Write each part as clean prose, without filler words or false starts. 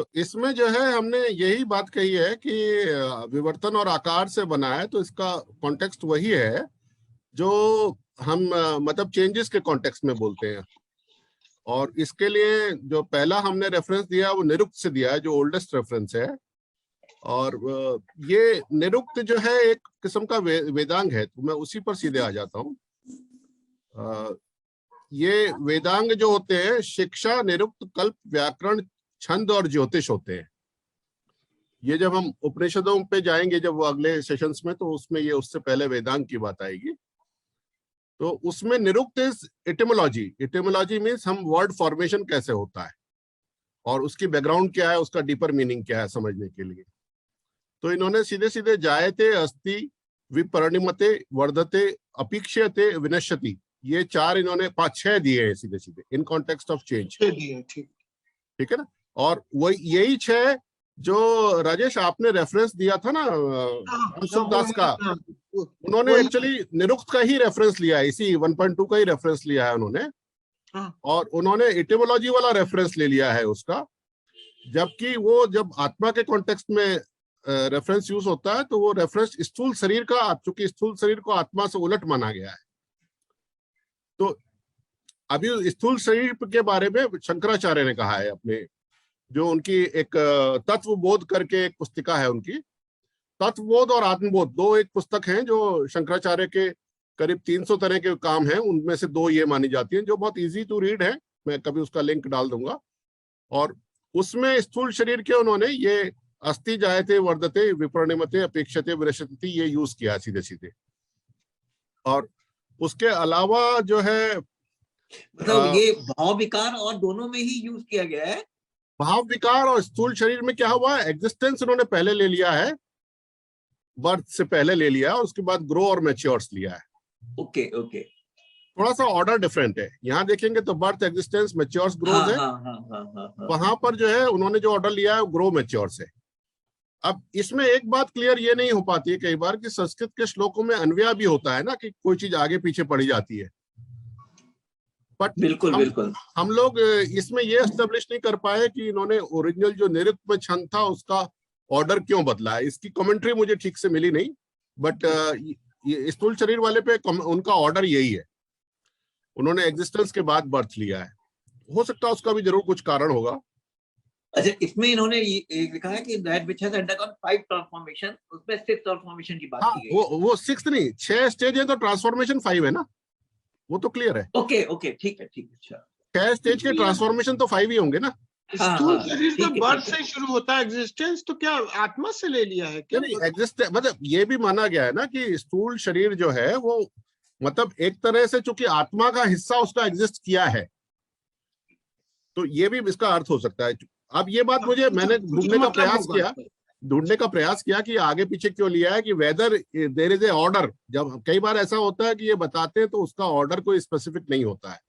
तो इसमें जो है हमने यही बात कही है कि विवर्तन और आकार से बना है, तो इसका कॉन्टेक्स्ट वही है जो हम मतलब चेंजेस के कॉन्टेक्स्ट में बोलते हैं। और इसके लिए जो पहला हमने रेफरेंस दिया वो निरुक्त से दिया है, जो ओल्डेस्ट रेफरेंस है। और ये निरुक्त जो है एक किस्म का वेदांग है, तो मैं उसी पर सीधे आ जाता हूँ। ये वेदांग जो होते हैं शिक्षा, निरुक्त, कल्प, व्याकरण, छंद और ज्योतिष होते हैं। ये जब हम उपनिषदों पे जाएंगे जब वो अगले सेशंस में, तो उसमें ये उससे पहले वेदांग की बात आएगी। तो उसमें निरुक्त इज एटिमोलॉजी। एटिमोलॉजी मीन्स हम वर्ड फॉर्मेशन कैसे होता है और उसकी बैकग्राउंड क्या है, उसका डीपर मीनिंग क्या है समझने के लिए। तो इन्होंने सीधे सीधे जायते, अस्ति, विपरिणमते, वर्धते, अपेक्ष्यते, विनश्यति, ये चार इन्होंने 5-6 दिए हैं सीधे सीधे इन कॉन्टेक्स्ट ऑफ चेंज। ठीक है ना। और वही यही 6 जो राजेश आपने रेफरेंस दिया था ना दास का, उन्होंने एक्चुअली निरुक्त का ही रेफरेंस लिया है, इसी 1.2 का ही रेफरेंस लिया है उन्होंने। और उन्होंने एटिमोलॉजी वाला रेफरेंस ले लिया है उसका, जबकि वो जब आत्मा के कॉन्टेक्स्ट में रेफरेंस यूज होता है तो वो रेफरेंस स्थूल शरीर का, चूंकि स्थूल शरीर को आत्मा से उलट माना गया है। तो अभी स्थूल शरीर के बारे में शंकराचार्य ने कहा है अपने, जो उनकी एक तत्वबोध करके एक पुस्तिका है उनकी, तत्वबोध और आत्मबोध, दो एक पुस्तक हैं जो शंकराचार्य के करीब 300 तरह के काम हैं, उनमें से 2 ये मानी जाती हैं जो बहुत इजी टू रीड है। मैं कभी उसका लिंक डाल दूंगा। और उसमें स्थूल शरीर के उन्होंने ये अस्ति, जायते, वर्धते, विपरिणमते, अपेक्षते, विनश्यति ये यूज किया सीधे सीधे। और उसके अलावा जो है मतलब ये भाव विकार और दोनों में ही यूज किया गया है। भाव विकार और स्थूल शरीर में क्या हुआ है, एग्जिस्टेंस उन्होंने पहले ले लिया है, बर्थ से पहले ले लिया, और उसके बाद ग्रो और मैच्योर्स लिया है। ओके ओके, थोड़ा सा ऑर्डर डिफरेंट है। यहाँ देखेंगे तो बर्थ, एग्जिस्टेंस, मैच्योर्स, ग्रोज है। वहां पर जो है उन्होंने जो ऑर्डर लिया है ग्रो, मैच्योर्स है। अब इसमें एक बात क्लियर ये नहीं हो पाती है कई बार कि संस्कृत के श्लोकों में अन्वय भी होता है ना, कि कोई चीज आगे पीछे पड़ी जाती है। बट बिल्कुल हम लोग इसमें ये एस्टेब्लिश नहीं कर पाए कि इन्होंने ओरिजिनल जो निरुक्त में छंद था उसका ऑर्डर क्यों बदला है। इसकी कमेंट्री मुझे ठीक से मिली नहीं। बट ये स्थूल शरीर वाले पे उनका ऑर्डर यही है, उन्होंने एग्जिस्टेंस के बाद बर्थ लिया है। हो सकता है उसका भी जरूर कुछ कारण होगा। अच्छा, इसमें इन्होंने ये लिखा है कि that which has undergone 5 transformation, उसमें 6 ट्रांसफॉर्मेशन की बात की गई है। वो 6 नहीं, 6 स्टेज है तो ट्रांसफॉर्मेशन 5 है ना, वो तो क्लियर है। ओके ओके, ठीक है। अच्छा, 6 स्टेज के ट्रांसफॉर्मेशन तो 5 ही होंगे ना। स्थूल शरीर का बर्थ से शुरू होता है एग्जिस्टेंस, तो क्या आत्मा से ले लिया है क्या? नहीं, एग्जिस्ट मतलब ये भी माना गया है ना कि स्थूल शरीर जो है वो मतलब एक तरह से चूंकि आत्मा का हिस्सा उसका एग्जिस्ट किया है, तो ये भी इसका अर्थ हो सकता है। अब ये बात मैंने ढूंढने का प्रयास किया कि आगे पीछे क्यों लिया है, कि whether there is a order. जब कई बार ऐसा होता है कि ये बताते हैं तो उसका ऑर्डर कोई स्पेसिफिक नहीं होता है,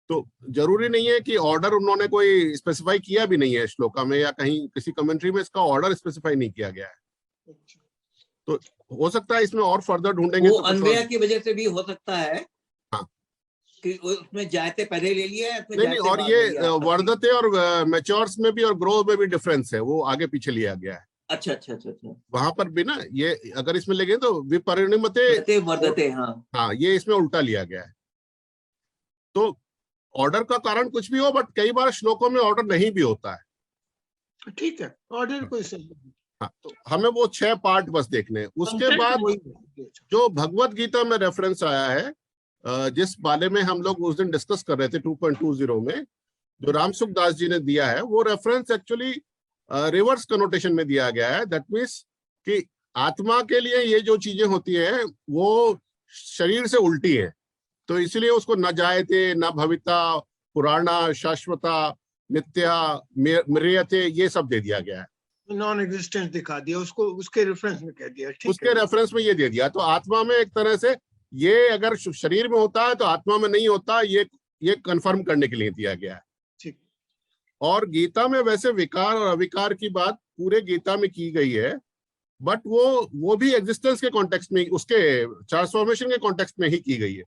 तो जरूरी नहीं है कि ऑर्डर उन्होंने कोई स्पेसिफाई किया भी नहीं है श्लोका में, या कहीं किसी कमेंट्री में इसका ऑर्डर स्पेसिफाई नहीं किया गया है। तो हो सकता है इसमें और फर्दर ढूंढेंगे वो तो अन्वय की वजह से भी हो सकता है। हाँ, कि उसमें जायते पहले ले लिया है, नहीं, और ये वर्धते और मैच्योर्स में भी और ग्रो में भी डिफरेंस है, वो आगे पीछे लिया गया है। अच्छा, वहां पर भी ना, ये अगर इसमें लेंगे तो विपरिणमते वर्धते, हाँ, ये इसमें उल्टा लिया गया है। तो ऑर्डर का कारण कुछ भी हो, बट कई बार श्लोकों में ऑर्डर नहीं भी होता है। ठीक है, ऑर्डर कोई सही नहीं। हाँ, तो हमें वो 6 पार्ट बस देखने हैं। उसके बाद जो भगवत गीता में रेफरेंस आया है, जिस बारे में हम लोग उस दिन डिस्कस कर रहे थे 2.20 में, जो रामसुख दास जी ने दिया है, वो रेफरेंस एक्चुअली रिवर्स कनोटेशन में दिया गया है। दैट मीन्स कि आत्मा के लिए ये जो चीजें होती है वो शरीर से उल्टी है, तो इसलिए उसको न जायते, न भविता, पुराणा, शाश्वता, नित्या, म्रियते, ये सब दे दिया गया है। नॉन एग्जिस्टेंस दिखा दिया उसको, उसके रेफरेंस में कह दिया। उसके रेफरेंस में ये दे दिया। तो आत्मा में एक तरह से ये अगर शरीर में होता है तो आत्मा में नहीं होता, ये कंफर्म करने के लिए दिया गया है। ठीक। और गीता में वैसे विकार और अविकार की बात पूरे गीता में की गई है, बट वो भी एग्जिस्टेंस के कॉन्टेक्स्ट में, उसके ट्रांसफॉर्मेशन के कॉन्टेक्स्ट में ही की गई है।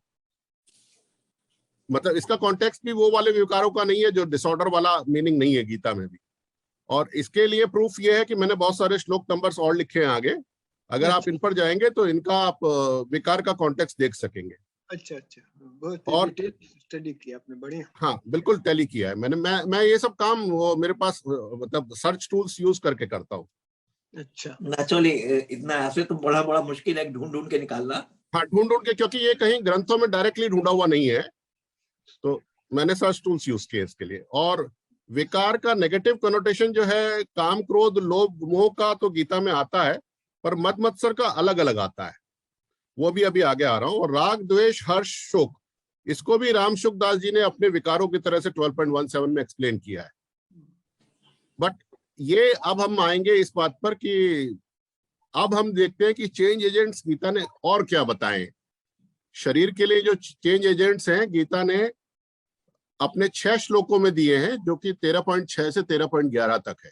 मतलब इसका कॉन्टेक्स्ट भी वो वाले विकारों का नहीं है जो डिसऑर्डर वाला मीनिंग नहीं है गीता में भी। और इसके लिए प्रूफ ये है कि मैंने बहुत सारे श्लोक नंबर्स और लिखे हैं आगे, अगर आप इन पर जाएंगे तो इनका आप विकार का कॉन्टेक्स्ट देख सकेंगे। अच्छा अच्छा, बहुत और डिटेल स्टडी किया आपने, बढ़िया। हाँ बिल्कुल टैली किया है मैंने। मैं ये सब काम वो मेरे पास मतलब सर्च टूल्स यूज करके करता हूँ। अच्छा, नेचुरली इतना ऐसे तो बड़ा बड़ा मुश्किल है ढूंढ ढूंढ के निकालना। हाँ ढूंढ ढूंढ के, क्योंकि ये कहीं ग्रंथों में डायरेक्टली ढूंढा हुआ नहीं है, तो मैंने सर्च टूल्स यूज किए इसके लिए। और विकार का नेगेटिव कनोटेशन जो है, काम क्रोध लोभ मोह का तो गीता में आता है, पर मद मत्सर का अलग अलग आता है, वो भी अभी आगे आ रहा हूँ। और राग द्वेष हर्ष शोक, इसको भी राम सुखदास जी ने अपने विकारों की तरह से 12.17 में एक्सप्लेन किया है। बट ये अब हम आएंगे इस बात पर कि अब हम देखते हैं कि चेंज एजेंट्स गीता ने और क्या बताएं। शरीर के लिए जो चेंज एजेंट्स हैं गीता ने अपने 6 श्लोकों में दिए हैं, जो कि 13.6 से 13.11 तक है।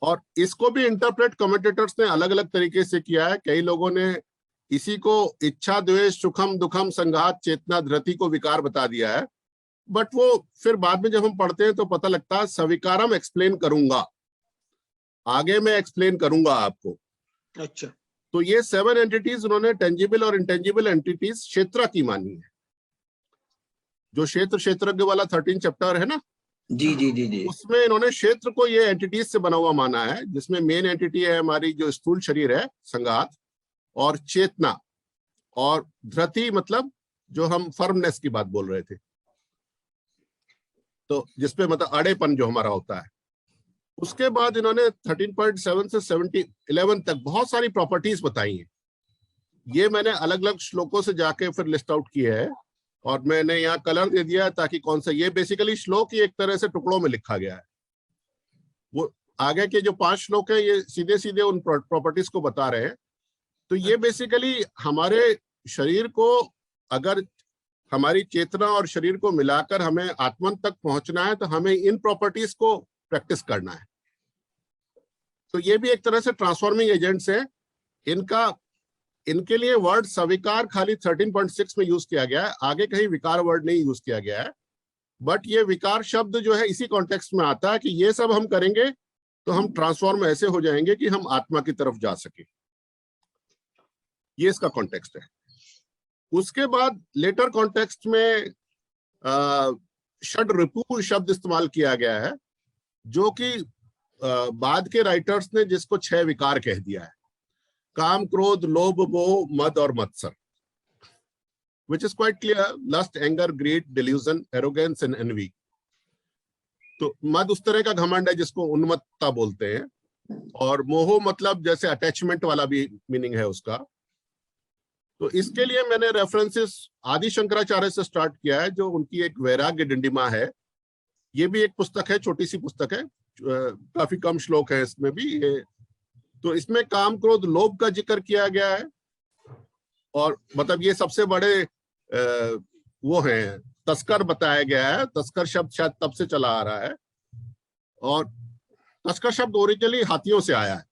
और इसको भी इंटरप्रेट कमेंटेटर्स ने अलग अलग तरीके से किया है। कई लोगों ने इसी को इच्छा द्वेष सुखम दुखम संघात चेतना धृति को विकार बता दिया है, बट वो फिर बाद में जब हम पढ़ते हैं तो पता लगता है सविकारम एक्सप्लेन करूंगा, आगे मैं एक्सप्लेन करूंगा आपको। अच्छा, तो ये 7 एंटिटीज उन्होंने टेंजिबल और इंटेंजिबल एंटिटीज क्षेत्र की मानी है। जो क्षेत्र क्षेत्रज्ञ वाला 13 चैप्टर है ना, जी जी जी जी, उसमें इन्होंने क्षेत्र को ये एंटिटीज से बना हुआ माना है, जिसमें मेन एंटिटी है हमारी जो स्थूल शरीर है संघात, और चेतना, और धृति मतलब जो हम फर्मनेस की बात बोल रहे थे, तो जिसपे मतलब अड़ेपन जो हमारा होता है। उसके बाद इन्होंने 13.7 से 11 तक बहुत सारी प्रॉपर्टीज बताई हैं। ये मैंने अलग अलग श्लोकों से जाके फिर लिस्ट आउट किए है, और मैंने यहाँ कलर दे दिया है ताकि कौन सा, ये बेसिकली श्लोक ही एक तरह से टुकड़ों में लिखा गया है। वो आगे के जो 5 श्लोक है ये सीधे सीधे उन प्रॉपर्टीज को बता रहे हैं। तो ये बेसिकली हमारे शरीर को, अगर हमारी चेतना और शरीर को मिलाकर हमें आत्मन तक पहुंचना है तो हमें इन प्रॉपर्टीज को प्रैक्टिस करना है। तो ये भी एक तरह से ट्रांसफॉर्मिंग एजेंट्स है। इनके लिए वर्ड सविकार खाली 13.6 में यूज किया गया है, आगे कहीं विकार वर्ड नहीं यूज किया गया है। बट ये विकार शब्द जो है इसी कॉन्टेक्स्ट में आता है कि ये सब हम करेंगे तो हम ट्रांसफॉर्म ऐसे हो जाएंगे कि हम आत्मा की तरफ जा सके, ये इसका कॉन्टेक्स्ट है। उसके बाद लेटर कॉन्टेक्स्ट में षड रिपु शब्द इस्तेमाल किया गया है, जो कि बाद के राइटर्स ने जिसको 6 विकार कह दिया है, काम क्रोध लोभ मोह मद और मत्सर, which is quite clear, lust anger greed delusion arrogance and envy। तो मद उस तरह का घमंड है जिसको उन्मत्तता बोलते हैं, और मोह मतलब जैसे अटैचमेंट वाला भी मीनिंग है उसका। तो इसके लिए मैंने रेफरेंसेस आदि शंकराचार्य से स्टार्ट किया है, जो उनकी एक वैराग्य डिंडिमा है। ये भी एक पुस्तक है, छोटी सी पुस्तक है, काफी कम श्लोक है इसमें भी। तो इसमें काम क्रोध लोभ का जिक्र किया गया है, और मतलब ये सबसे बड़े वो हैं तस्कर बताया गया है। तस्कर शब्द शायद तब से चला आ रहा है, और तस्कर शब्द ओरिजिनली हाथियों से आया है।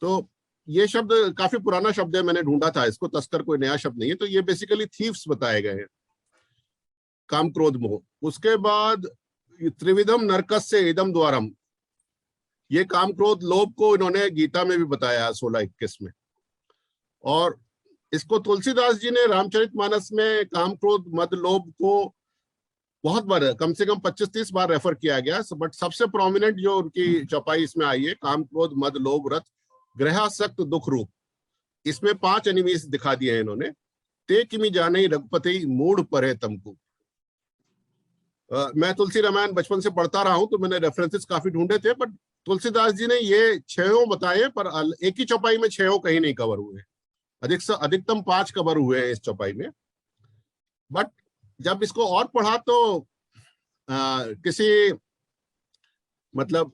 तो ये शब्द काफी पुराना शब्द है, मैंने ढूंढा था इसको, तस्कर कोई नया शब्द नहीं है। तो ये बेसिकली थीव्स बताए गए हैं, काम क्रोध मोह। उसके बाद त्रिविधम नरकस्य इदम द्वारम, ये काम क्रोध लोभ को इन्होंने गीता में भी बताया 16:21 में। और इसको तुलसीदास जी ने रामचरितमानस में काम क्रोध मद लोभ को बहुत बार, कम से कम 25-30 बार रेफर किया गया। बट सबसे प्रोमिनेंट जो उनकी चौपाई इसमें आई है, काम क्रोध मद लोभ रथ ग्रहासक्त दुख रूप, इसमें 5 एनिमीज दिखा दिए हैं इन्होंने। ते किमी जाने रघुपति मूड परे तमको। मैं तुलसी रामायण बचपन से पढ़ता रहा हूं, तो मैंने रेफरेंसेस काफी ढूंढे थे, बट तुलसीदास जी ने ये 6 बताए, पर एक ही चौपाई में 6 कहीं नहीं कवर हुए। अधिकतम 5 कवर हुए हैं इस चौपाई में। बट जब इसको और पढ़ा तो किसी मतलब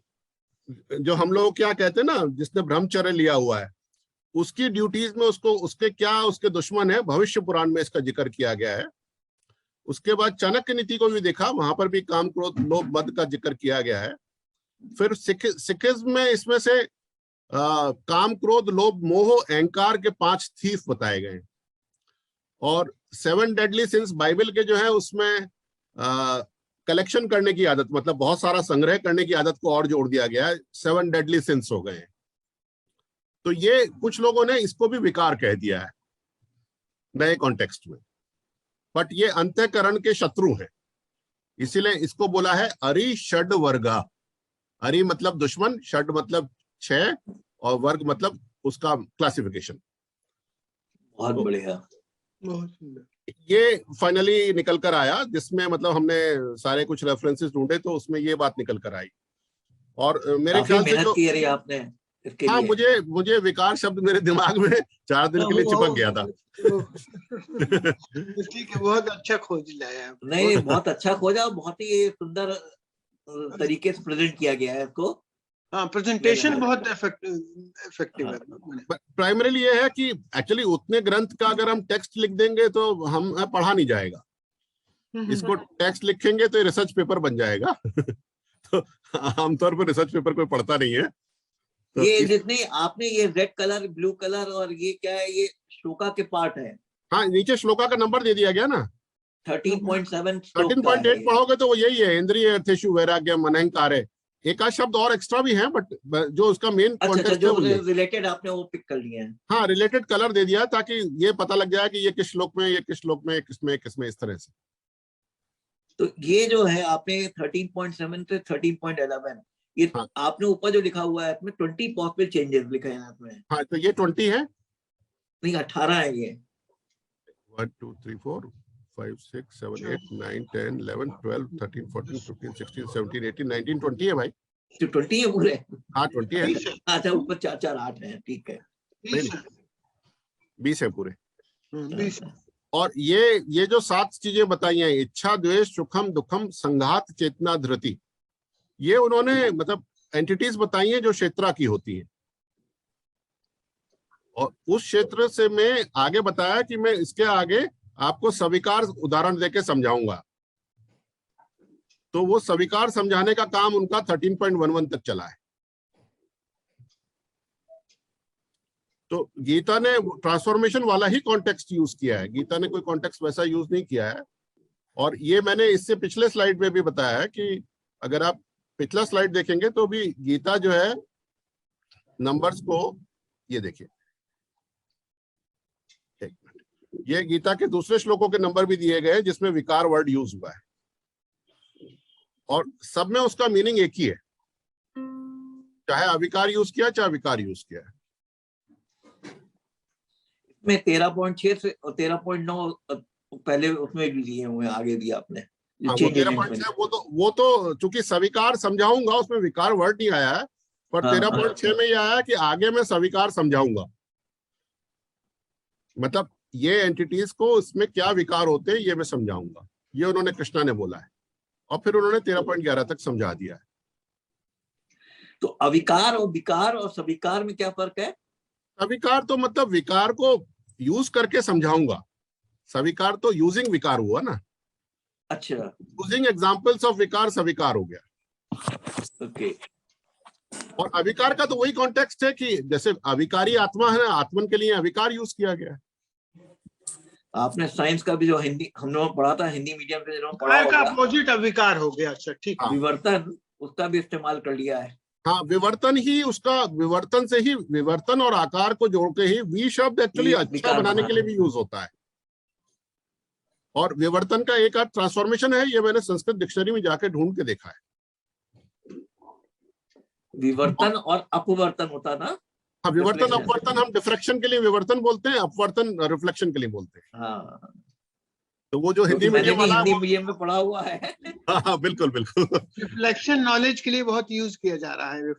जो हम लोग क्या कहते हैं ना, जिसने ब्रह्मचर्य लिया हुआ है, उसकी ड्यूटीज में उसको उसके दुश्मन है, भविष्य पुराण में इसका जिक्र किया गया है। उसके बाद चाणक्य नीति को भी देखा, वहां पर भी काम क्रोध लोभ मद का जिक्र किया गया है। फिर सिखिज्म में इसमें से काम क्रोध लोभ मोह अहंकार के 5 थीफ बताए गए। और 7 डेडली सिंस बाइबल के जो है उसमें कलेक्शन करने की आदत, मतलब बहुत सारा संग्रह करने की आदत को और जोड़ दिया गया है। 7 डेडली सिंस हो गए हैं। तो ये कुछ लोगों ने इसको भी विकार कह दिया है नए कॉन्टेक्स्ट में, बट ये अंतःकरण के शत्रु हैं, इसीलिए इसको बोला है अरि षड वर्गा। अरि मतलब दुश्मन, षड मतलब 6 और वर्ग मतलब उसका क्लासिफिकेशन। बहुत तो बढ़िया। बहुत सुंदर। ये फाइनली निकल कर आया, जिसमें मतलब हमने सारे कुछ रेफरेंसेस ढूंढे तो उसमें ये बात निकल कर आई। और मेरे काफी ख्याल से मेहनत जो, की है रही आपने इसके हाँ, लिए। मुझे विकार शब्द मेरे दिमाग में 4 दिन के लिए चिपक गया था। ठीक है, बहुत अच्छा खोज लाया आप। नहीं, बहुत अच्छा खोजा, बहुत ही सुंदर तरीके से प्रेजेंट किया गया है इसको। हाँ, प्रेजेंटेशन बहुत इफेक्टिव है। प्राइमरीली ये है कि एक्चुअली उतने ग्रंथ का अगर हम टेक्स्ट लिख देंगे तो हम पढ़ा नहीं जाएगा। इसको टेक्स्ट लिखेंगे तो रिसर्च पेपर बन जाएगा। तो आमतौर पर रिसर्च पेपर कोई पढ़ता नहीं है। तो ये जितने आपने ये रेड कलर, ब्लू कलर और ये क्या है, ये श्लोका के पार्ट है। हाँ, नीचे श्लोका का नंबर दे दिया गया ना, 13.7 13.8 पढ़ोगे तो वो यही है, इंद्रिय अर्थेषु वैराग्य मनहंकार है। एक आध शब्द और एक्स्ट्रा भी है, बट जो उसका मेन कॉन्टेक्स्ट है जो वो ये। रिलेटेड आपने वो पिक कर लिए हैं। हाँ, रिलेटेड कलर दे दिया ताकि ये पता लग जाए कि ये किस श्लोक में, ये किस श्लोक में, किसमें, इस तरह से। तो ये जो है आपने 13.7 से 13.11, ये हाँ। आपने ऊपर जो लिखा हुआ है इसमें 20 पॉसिबल चेंजेस लिखा है आपने। हाँ, तो ये 20 है। नहीं, 18 है ये। 1 2 3 4 5 6 7 8 9 10 11 12 13 14 15 16 17 18 19 20 है भाई। तो 20 है पूरे? हाँ, 20 है। अच्छा, ऊपर 4 4 8 है, ठीक है। 20 है पूरे। 20। और ये जो 7 चीजें बताई हैं, इच्छा, द्वेष, सुखम, दुखम, संघात, चेतना, धृति, ये उन्होंने मतलब एंटिटीज बताई हैं जो क्षेत्रा की होती हैं। और उस क्षेत्र से मैं आगे बताया कि मैं इसके आगे आपको सविकार उदाहरण देके समझाऊंगा। तो वो सविकार समझाने का काम उनका 13.11 तक चला है। तो गीता ने ट्रांसफॉर्मेशन वाला ही कॉन्टेक्स्ट यूज किया है, गीता ने कोई कॉन्टेक्स्ट वैसा यूज नहीं किया है। और ये मैंने इससे पिछले स्लाइड में भी बताया है कि अगर आप पिछला स्लाइड देखेंगे तो भी गीता जो है नंबर्स को, ये देखिए, एक मिनट, ये गीता के दूसरे श्लोकों के नंबर भी दिए गए जिसमें विकार वर्ड यूज हुआ है, और सब में उसका मीनिंग एक ही है, चाहे अविकार यूज किया चाहे विकार यूज किया है। में 13.6 से और 13.9 पहले उसमें भी दिए हुए, आगे दिया आपने। हाँ, वो 13.6 वो तो चूंकि सविकार समझाऊंगा, उसमें विकार वर्ड नहीं आया है, पर 13.6 में ये आया कि आगे मैं सविकार समझाऊंगा, मतलब ये एंटिटीज को इसमें क्या विकार होते हैं ये मैं समझाऊंगा, ये उन्होंने कृष्णा ने बोला है। और फिर उन्होंने 13.11 तक समझा दिया है। तो अविकार और विकार और सविकार में क्या फर्क है? सविकार तो मतलब विकार को यूज करके समझाऊंगा, सविकार तो यूजिंग विकार हुआ ना। अच्छा, यूजिंग एग्जांपल्स ऑफ विकार सविकार हो गया। ओके। और अविकार का तो वही कॉन्टेक्स्ट है कि जैसे अविकारी आत्मा है, आत्मन के लिए अविकार यूज किया गया है। आपने साइंस का भी जो हिंदी हम लोग पढ़ा था, हिंदी मीडियम से जो पढ़ा का होगा, अपोजिट अविकार हो गया। अच्छा, ठीक है। विवर्तन, उसका भी इस्तेमाल कर लिया है। हाँ, विवर्तन ही उसका, विवर्तन से ही, विवर्तन और आकार को जोड़ के ही वी शब्द एक्चुअली अच्छा बनाने के लिए भी यूज होता है। और विवर्तन का एक ट्रांसफॉर्मेशन है, ये मैंने संस्कृत डिक्शनरी में जाके ढूंढ के देखा है। विवर्तन और अपवर्तन होता ना। हाँ, विवर्तन अपवर्तन हम डिफ्रैक्शन के लिए विवर्तन बोलते हैं, अपवर्तन रिफ्लेक्शन के लिए बोलते हैं। हाँ, तो वो जो हिंदी मीडियम वाला हिंदी मीडियम में पढ़ा हुआ है। हाँ, बिल्कुल बिल्कुल। रिफ्लेक्शन नॉलेज के लिए बहुत यूज किया जा रहा है